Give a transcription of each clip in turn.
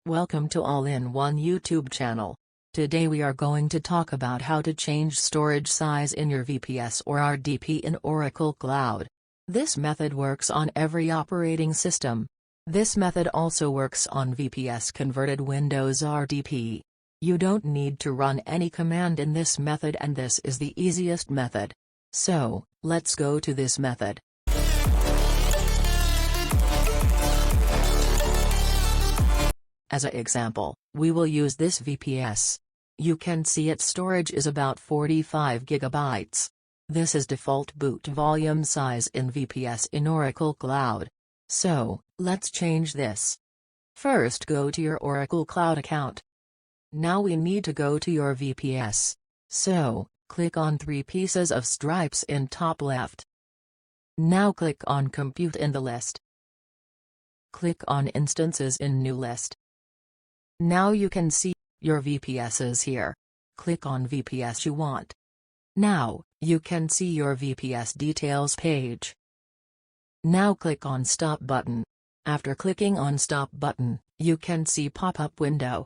Welcome to All-in-One YouTube channel. Today we are going to talk about how to change storage size in your VPS or RDP in Oracle Cloud. This method works on every operating system. This method also works on VPS converted Windows RDP. You don't need to run any command in this method, and this is the easiest method. So, let's go to this method. As an example, we will use this VPS. You can see its storage is about 45 GB. This is default boot volume size in VPS in Oracle Cloud. So, let's change this. First, go to your Oracle Cloud account. Now we need to go to your VPS. So, click on three pieces of stripes in top left. Now click on Compute in the list. Click on Instances in New List. Now you can see your VPSs here. Click on VPS you want. Now, you can see your VPS details page. Now click on Stop button. After clicking on Stop button, you can see pop-up window.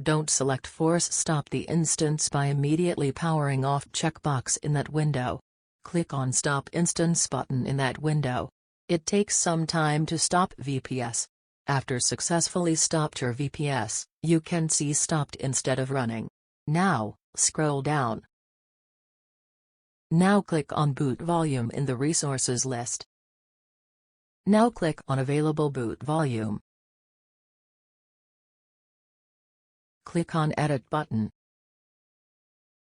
Don't select Force Stop the instance by immediately powering off checkbox in that window. Click on Stop Instance button in that window. It takes some time to stop VPS. After successfully stopped your VPS, you can see stopped instead of running. Now, scroll down. Now click on Boot Volume in the Resources list. Now click on Available Boot Volume. Click on Edit button.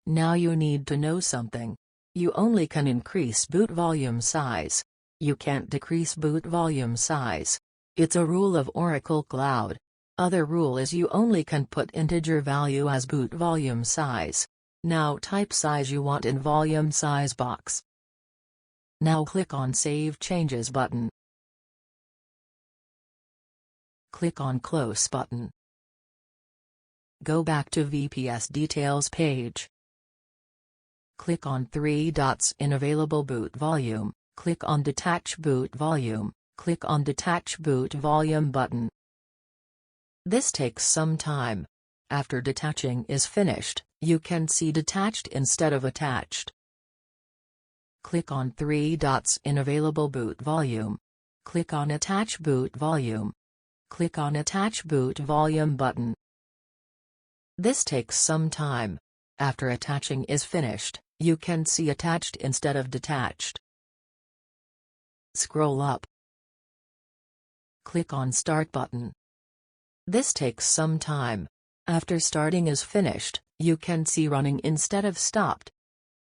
Now you need to know something. You only can increase boot volume size. You can't decrease boot volume size. It's a rule of Oracle Cloud. Other rule is you only can put integer value as boot volume size. Now type size you want in volume size box. Now click on Save Changes button. Click on Close button. Go back to VPS details page. Click on three dots in Available Boot Volume, click on Detach Boot Volume. Click on Detach Boot Volume button. This takes some time. After detaching is finished, you can see detached instead of attached. Click on three dots in Available Boot Volume. Click on Attach Boot Volume. Click on Attach Boot Volume button. This takes some time. After attaching is finished, you can see attached instead of detached. Scroll up. Click on Start button. This takes some time. After starting is finished, you can see running instead of stopped.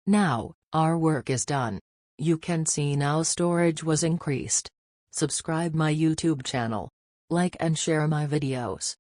Now, our work is done. You can see now storage was increased. Subscribe my YouTube channel. Like and share my videos.